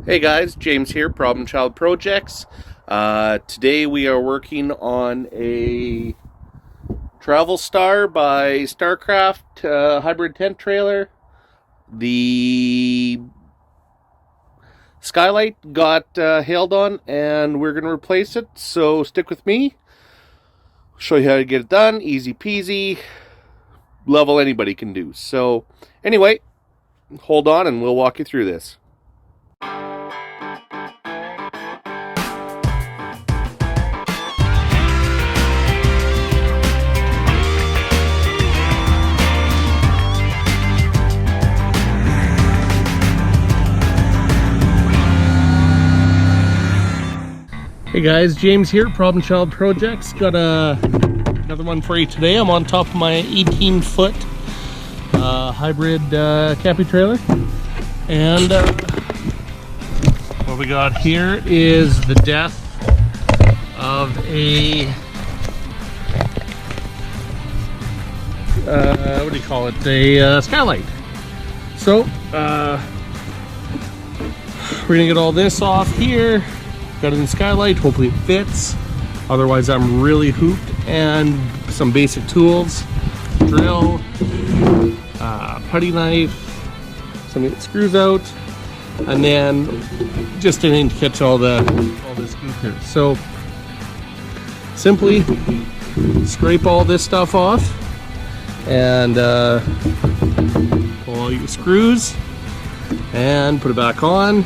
Hey guys, James here, Problem Child Projects. Today we are working on a Travel Star by Starcraft hybrid tent trailer. The skylight got hailed on and we're going to replace it, so stick with me. I'll show you how to get it done, easy peasy, level anybody can do. So anyway, hold on and we'll walk you through this. Hey guys, James here, Problem Child Projects. Got another one for you today. I'm on top of my 18-foot hybrid camping trailer. And what we got here is the death of a, what do you call it? A skylight. So, we're gonna get all this off here. Got it in skylight, hopefully it fits. Otherwise I'm really hooped. And some basic tools, drill, putty knife, something that screws out, and then just anything to catch all this goop here. So simply scrape all this stuff off and pull all your screws and put it back on.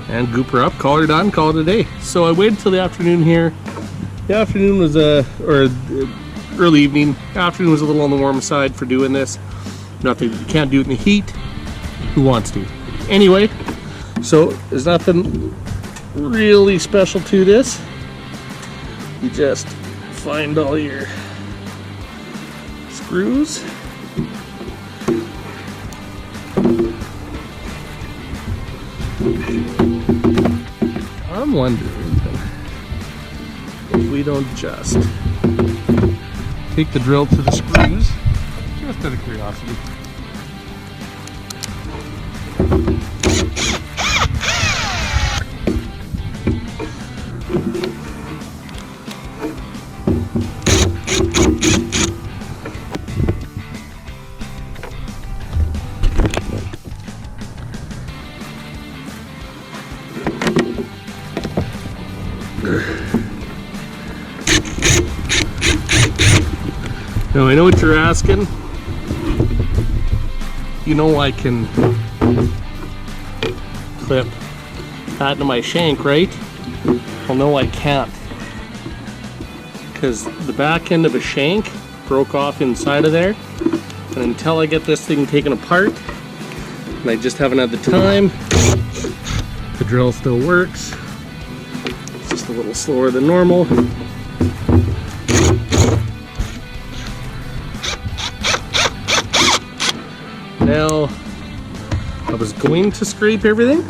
And goop her up, call her done, call it a day. So I waited till the afternoon here. The afternoon was or early evening. The afternoon was a little on the warm side for doing this. Nothing, you can't do it in the heat. Who wants to? Anyway, so there's nothing really special to this. You just find all your screws. I'm wondering if we don't just take the drill to the screws, just out of curiosity. Now I know what you're asking. You know I can clip that into my shank, right? Well, no, I can't. Because the back end of a shank broke off inside of there. And until I get this thing taken apart, and I just haven't had the time, the drill still works. It's just a little slower than normal. Now, I was going to scrape everything,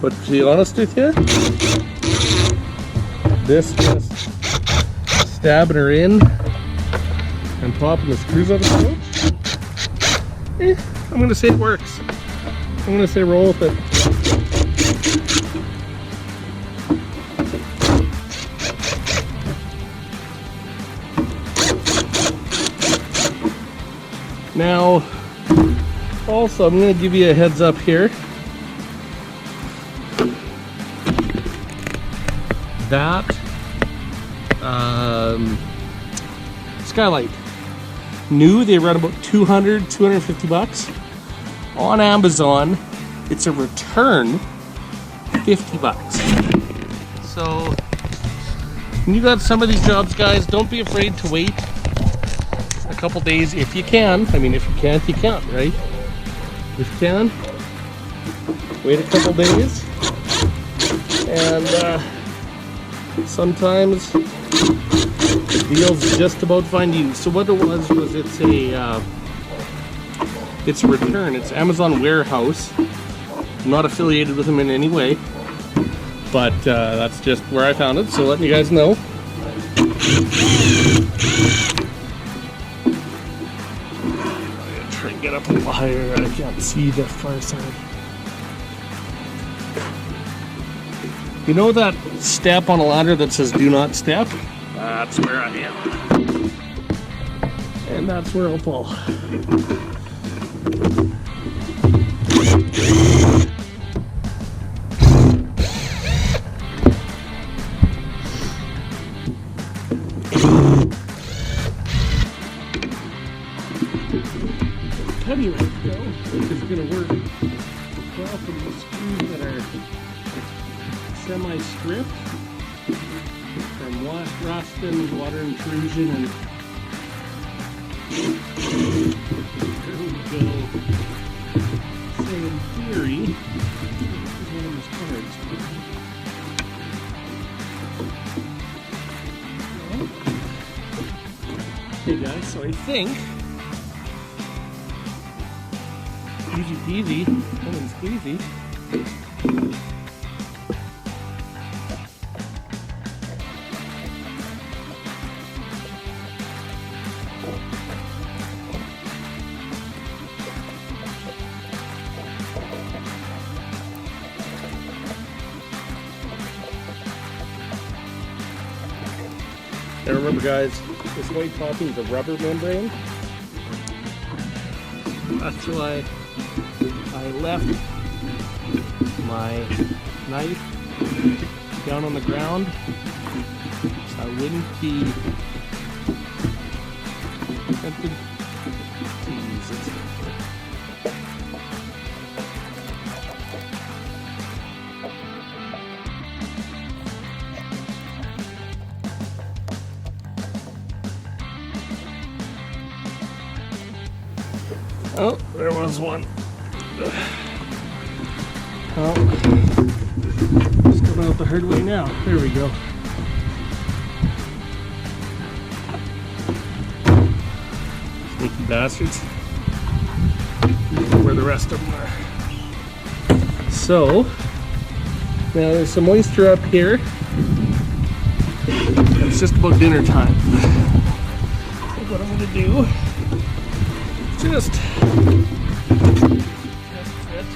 but to be honest with you, this just stabbing her in and popping the screws out of the boat, I'm going to say it works. I'm going to say roll with it. Now, also, I'm going to give you a heads up here. That skylight, new, they run about 250 bucks. On Amazon, it's a return, 50 bucks. So, when you got some of these jobs, guys, don't be afraid to wait a couple days if you can. I mean, if you can't, you can't, right? If you can, wait a couple days, and sometimes the deal's just about finding you. So what it was it's a return. It's Amazon Warehouse. I'm not affiliated with them in any way, but that's just where I found it. So letting you guys know. Try and get up a little higher. I can't see the far side. You know that step on a ladder that says do not step? That's where I am. And that's where I'll fall. Cutting right though, which is going to work well for the screws that are semi-stripped from rust and water intrusion, and there we go. So in theory, this is one of those cards. Okay guys, so I think easy peasy, lemon squeezy. And remember guys, this white topping is a rubber membrane. That's why I left my knife down on the ground so I wouldn't be tempted to use it. Oh, there was one. Oh, it's coming out the hard way now. There we go. Sneaky bastards. Where the rest of them are. So, now there's some moisture up here. It's just about dinner time. So what I'm going to do, just test it.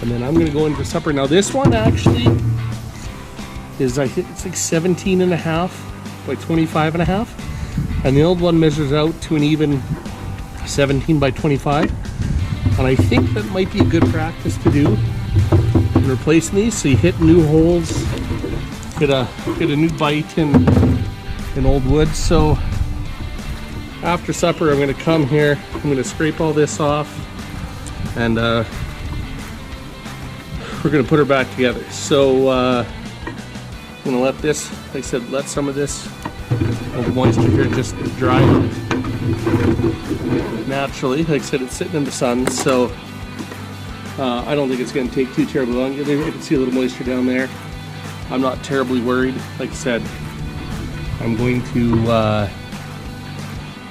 And then I'm going to go in for supper. Now this one actually is, I think it's like 17 and a half by 25 and a half. And the old one measures out to an even 17 by 25. And I think that might be a good practice to do in replacing these. So you hit new holes, get a new bite in old wood. So after supper, I'm going to come here, I'm going to scrape all this off, and we're going to put her back together. So I'm going to let this, like I said, let some of this old moisture here just dry naturally. Like I said, it's sitting in the sun, so I don't think it's going to take too terribly long. You can see a little moisture down there. I'm not terribly worried. Like I said, I'm going to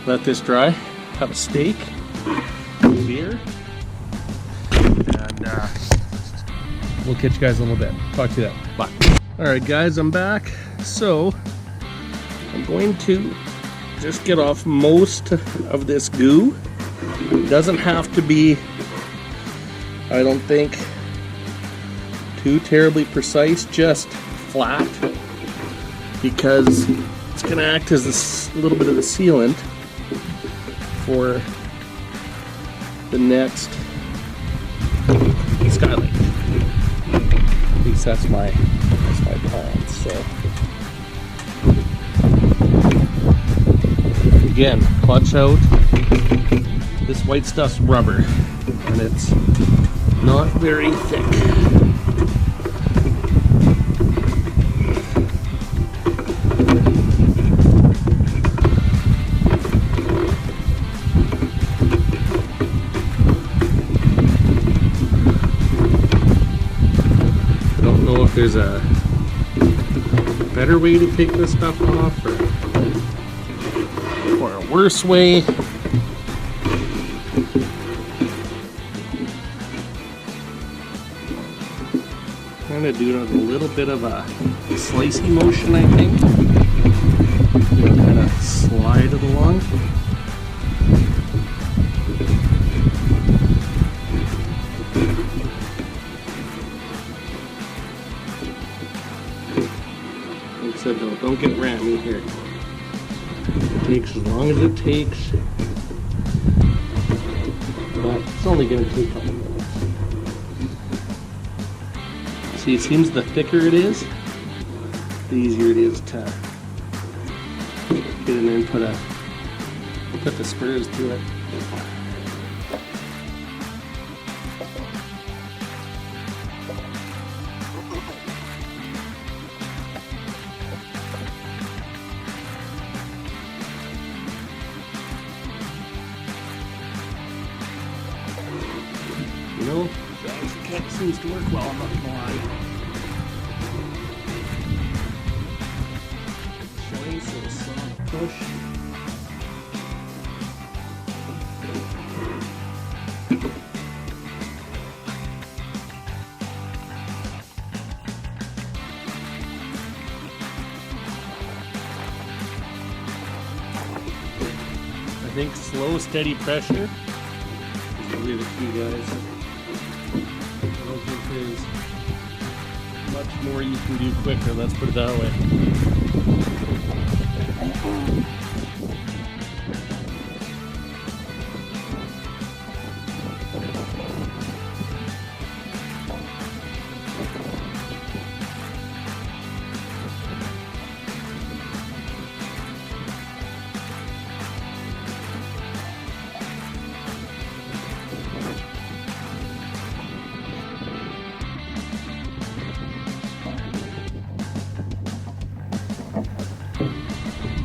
let this dry, have a steak, beer, and we'll catch you guys in a little bit. Talk to you then. Bye. Alright guys, I'm back. So, I'm going to just get off most of this goo. It doesn't have to be, I don't think, too terribly precise, just flat, because it's going to act as a little bit of the sealant for the next skylight. At least that's my plan. So again, clutch out. This white stuff's rubber and it's not very thick. There's a better way to take this stuff off, or a worse way. Kind of doing a little bit of a slicey motion, I think. Kind of slide it along. Don't get rammy here. It takes as long as it takes. But it's only going to take a couple minutes. See, it seems the thicker it is, the easier it is to get in there and put the spurs to it. You know, that seems to work well, I'm not gonna lie. Nice little soft push. I think slow, steady pressure is really the key, guys. I don't think there's much more you can do quicker, let's put it that way.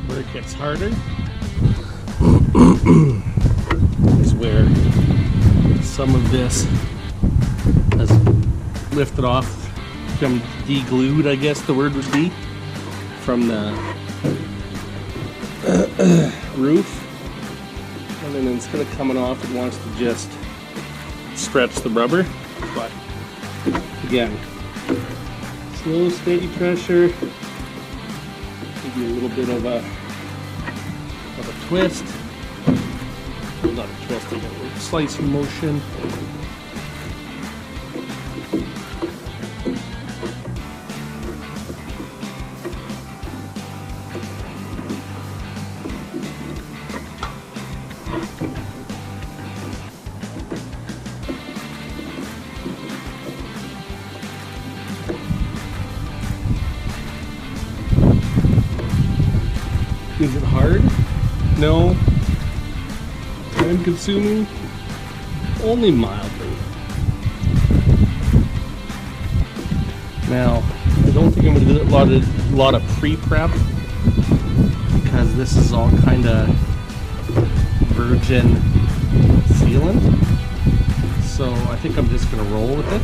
Where it gets harder is where some of this has lifted off, become deglued, I guess the word would be, from the roof. And then instead of coming off, it wants to just stretch the rubber. But again, slow, steady pressure. Give you a little bit of a twist. Well, not a twist, but a slicing motion. Is it hard? No. Time consuming? Only mildly. Now, I don't think I'm going to do a lot of pre-prep because this is all kind of virgin sealant. So I think I'm just going to roll with it.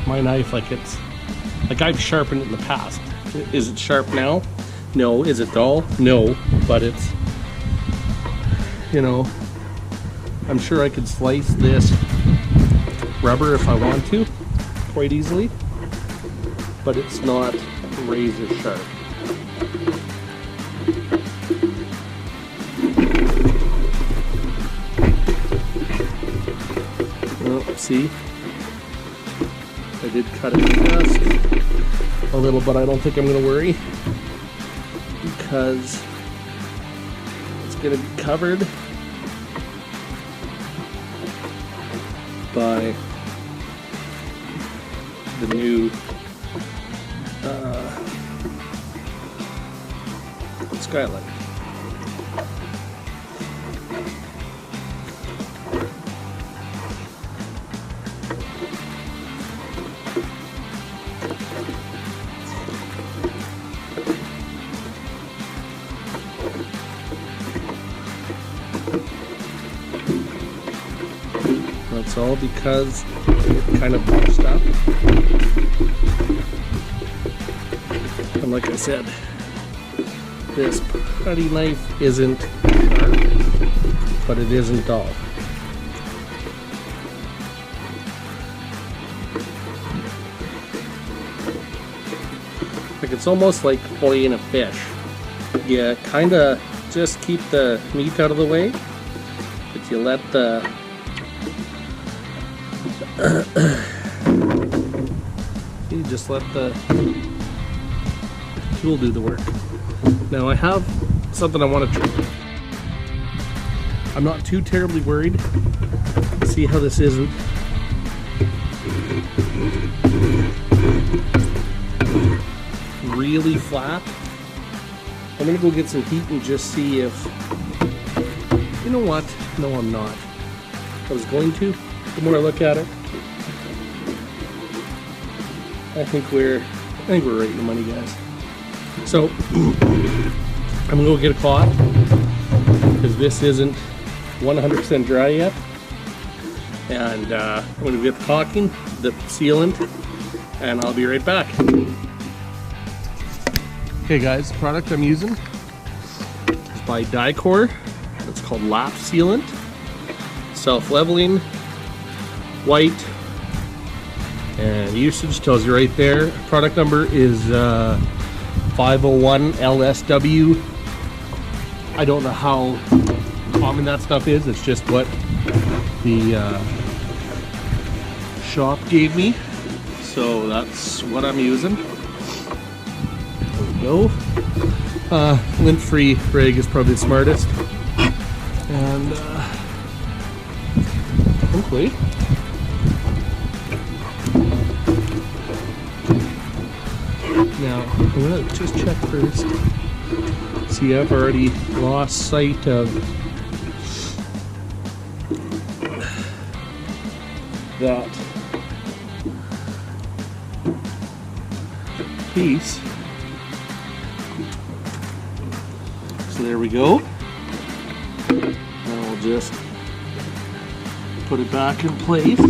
My knife, like I've sharpened it in the past. Is it sharp now? No. Is it dull? No. But it's, you know, I'm sure I could slice this rubber if I want to, quite easily. But it's not razor sharp. Oh, see? I did cut it just a little, but I don't think I'm going to worry because it's going to be covered by the new skylight. That's all because it kind of bunched up. And like I said, this putty knife isn't sharp, but it isn't dull. Like it's almost like filleting a fish. You kind of just keep the meat out of the way, but you let the you just let the tool do the work. Now I have something I want to try. I'm not too terribly worried. See how this isn't. Really flat. I'm gonna go get some heat and just see if, you know what? No, I'm not. I was going to. The more I look at it, I think we're right in the money, guys. So I'm gonna go get a cloth because this isn't 100% dry yet, and I'm gonna get the caulking, the sealant, and I'll be right back. Okay guys, the product I'm using is by Dicor. It's called Lap Sealant. Self-leveling, white, and usage tells you right there. Product number is 501 LSW. I don't know how common that stuff is. It's just what the shop gave me, so that's what I'm using. There we go. Lint-free rig is probably the smartest, and hopefully now I'm gonna just check first. See, I've already lost sight of that piece. So there we go. And I'll just put it back in place.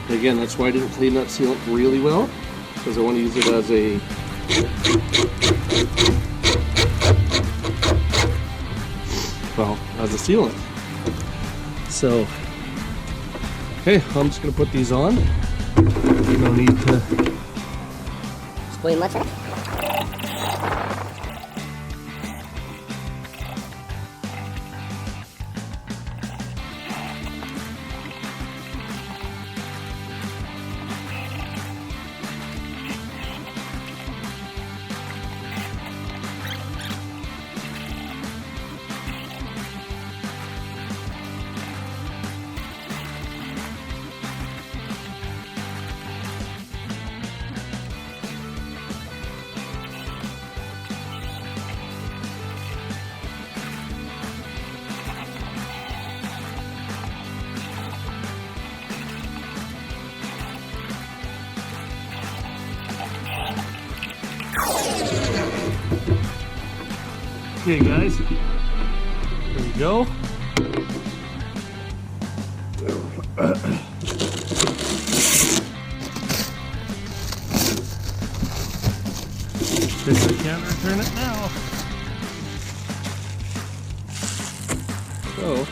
Again, that's why I didn't clean that sealant really well, because I want to use it as a sealant. So, okay, I'm just going to put these on. No need to explain much. Okay guys, there we go. Guess I can't return it now. So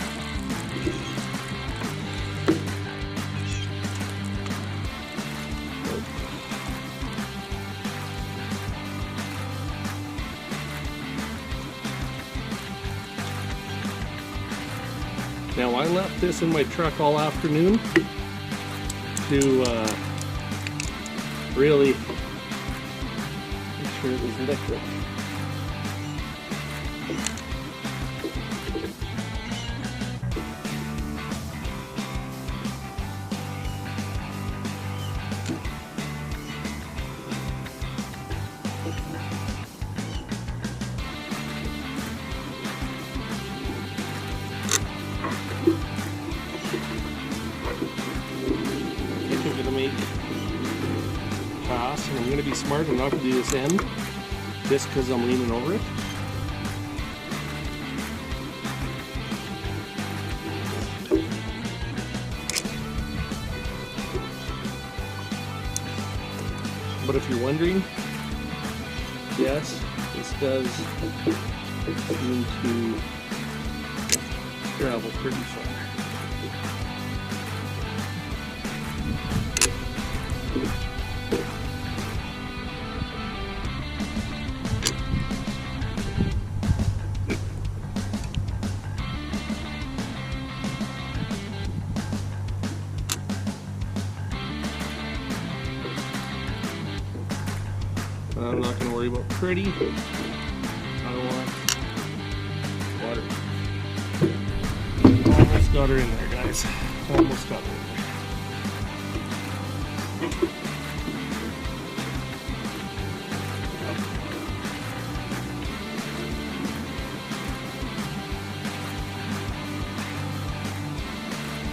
now I left this in my truck all afternoon to really make sure it was liquid. Pass, and I'm going to be smart. I'm not going to do this end just because I'm leaning over it. But if you're wondering, yes, this does seem to travel pretty far. I'm not going to worry about pretty. I want water. Almost got her in there, guys. Almost got her in there.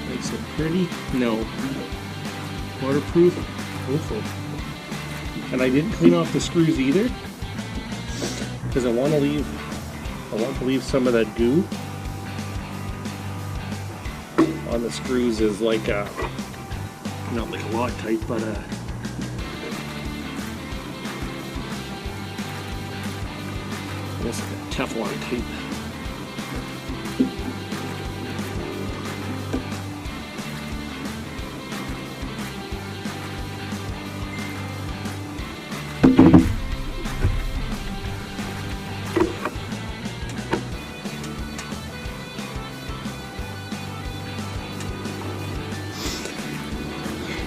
Makes it pretty? No. Waterproof? Hopefully. And I didn't clean off the screws either, because I want to leave some of that goo on the screws is like a, not like a Loctite, but a almost like a Teflon tape.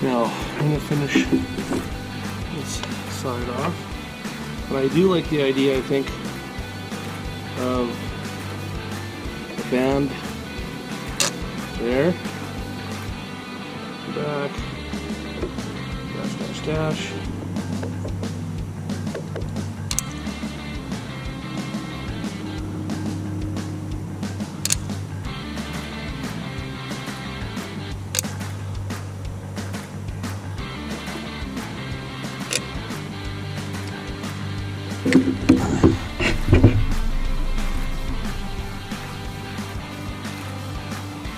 Now, I'm going to finish this side off, but I do like the idea, I think, of a band there, back, dash, dash, dash.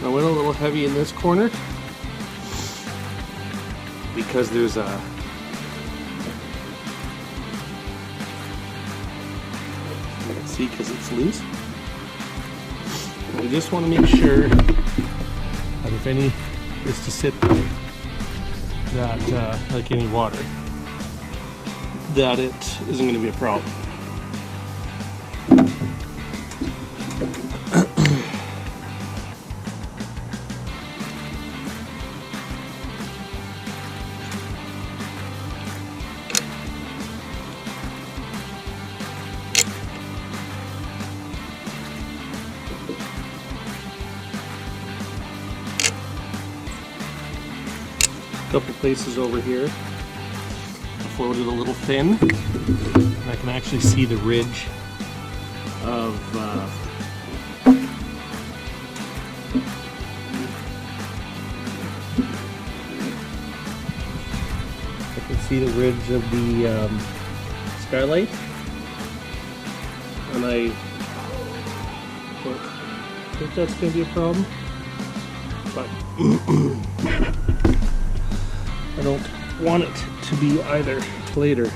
I went a little heavy in this corner because there's a you can see because it's loose. I just want to make sure that if any is to sit there, that like any water, that it isn't going to be a problem. Couple places over here floated a little thin, and I can actually see the ridge of the skylight, and I don't think that's going to be a problem, but I don't want it to be either later.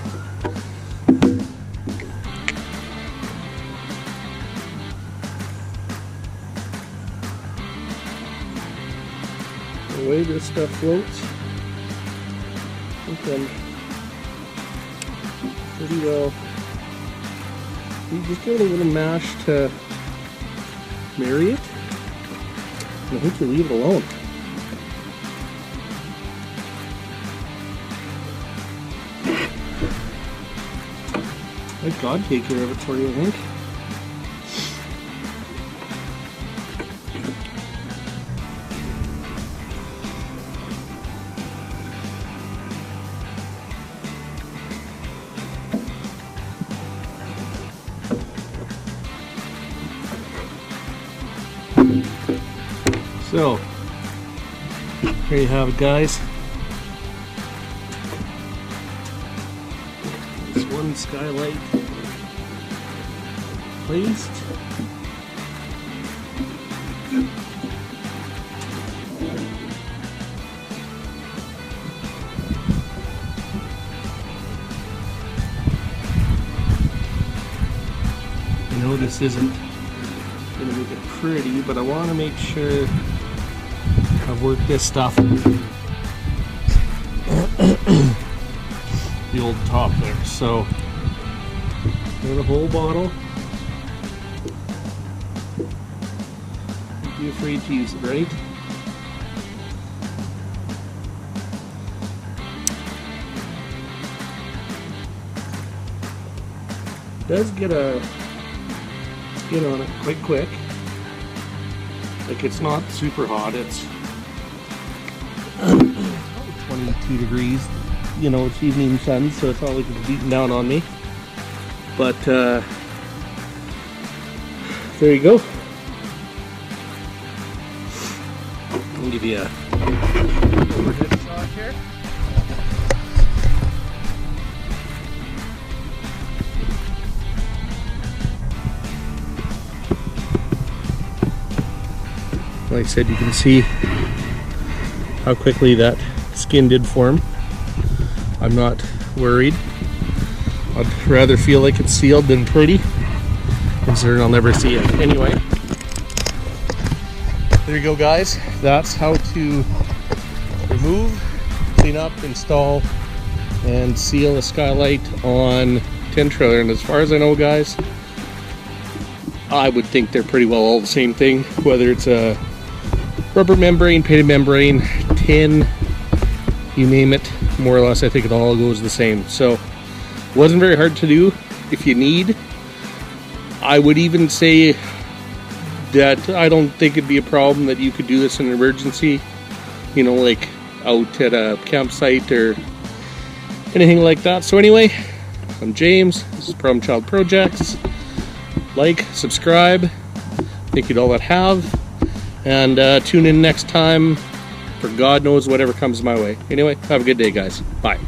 The way this stuff floats, I think I'm pretty well. You just give it a little mash to marry it, and I think you leave it alone. Let God take care of it for you, I think. So, here you have it, guys. This one skylight placed. I know this isn't going to make it pretty, but I want to make sure I've worked this stuff. The old top there. So, the whole bottle. Don't be afraid to use it, right? does get a skin on it quite quick. Like, it's not super hot, it's 22 degrees, you know, it's evening sun, so it's not like it's beating down on me. But there you go. I'll give you a overhead shot here. Like I said, you can see how quickly that skin did form. I'm not worried. I'd rather feel like it's sealed than pretty, considering I'll never see it. Anyway, there you go, guys. That's how to remove, clean up, install, and seal a skylight on tin trailer. And as far as I know, guys, I would think they're pretty well all the same thing, whether it's a rubber membrane, painted membrane, tin, you name it, more or less. I think it all goes the same. So it wasn't very hard to do. If you need, I would even say that I don't think it'd be a problem that you could do this in an emergency, you know, like out at a campsite or anything like that. So anyway, I'm James, this is Problem Child Projects. Like, subscribe, thank you to all that have, and tune in next time for God knows whatever comes my way. Anyway, have a good day, guys. Bye.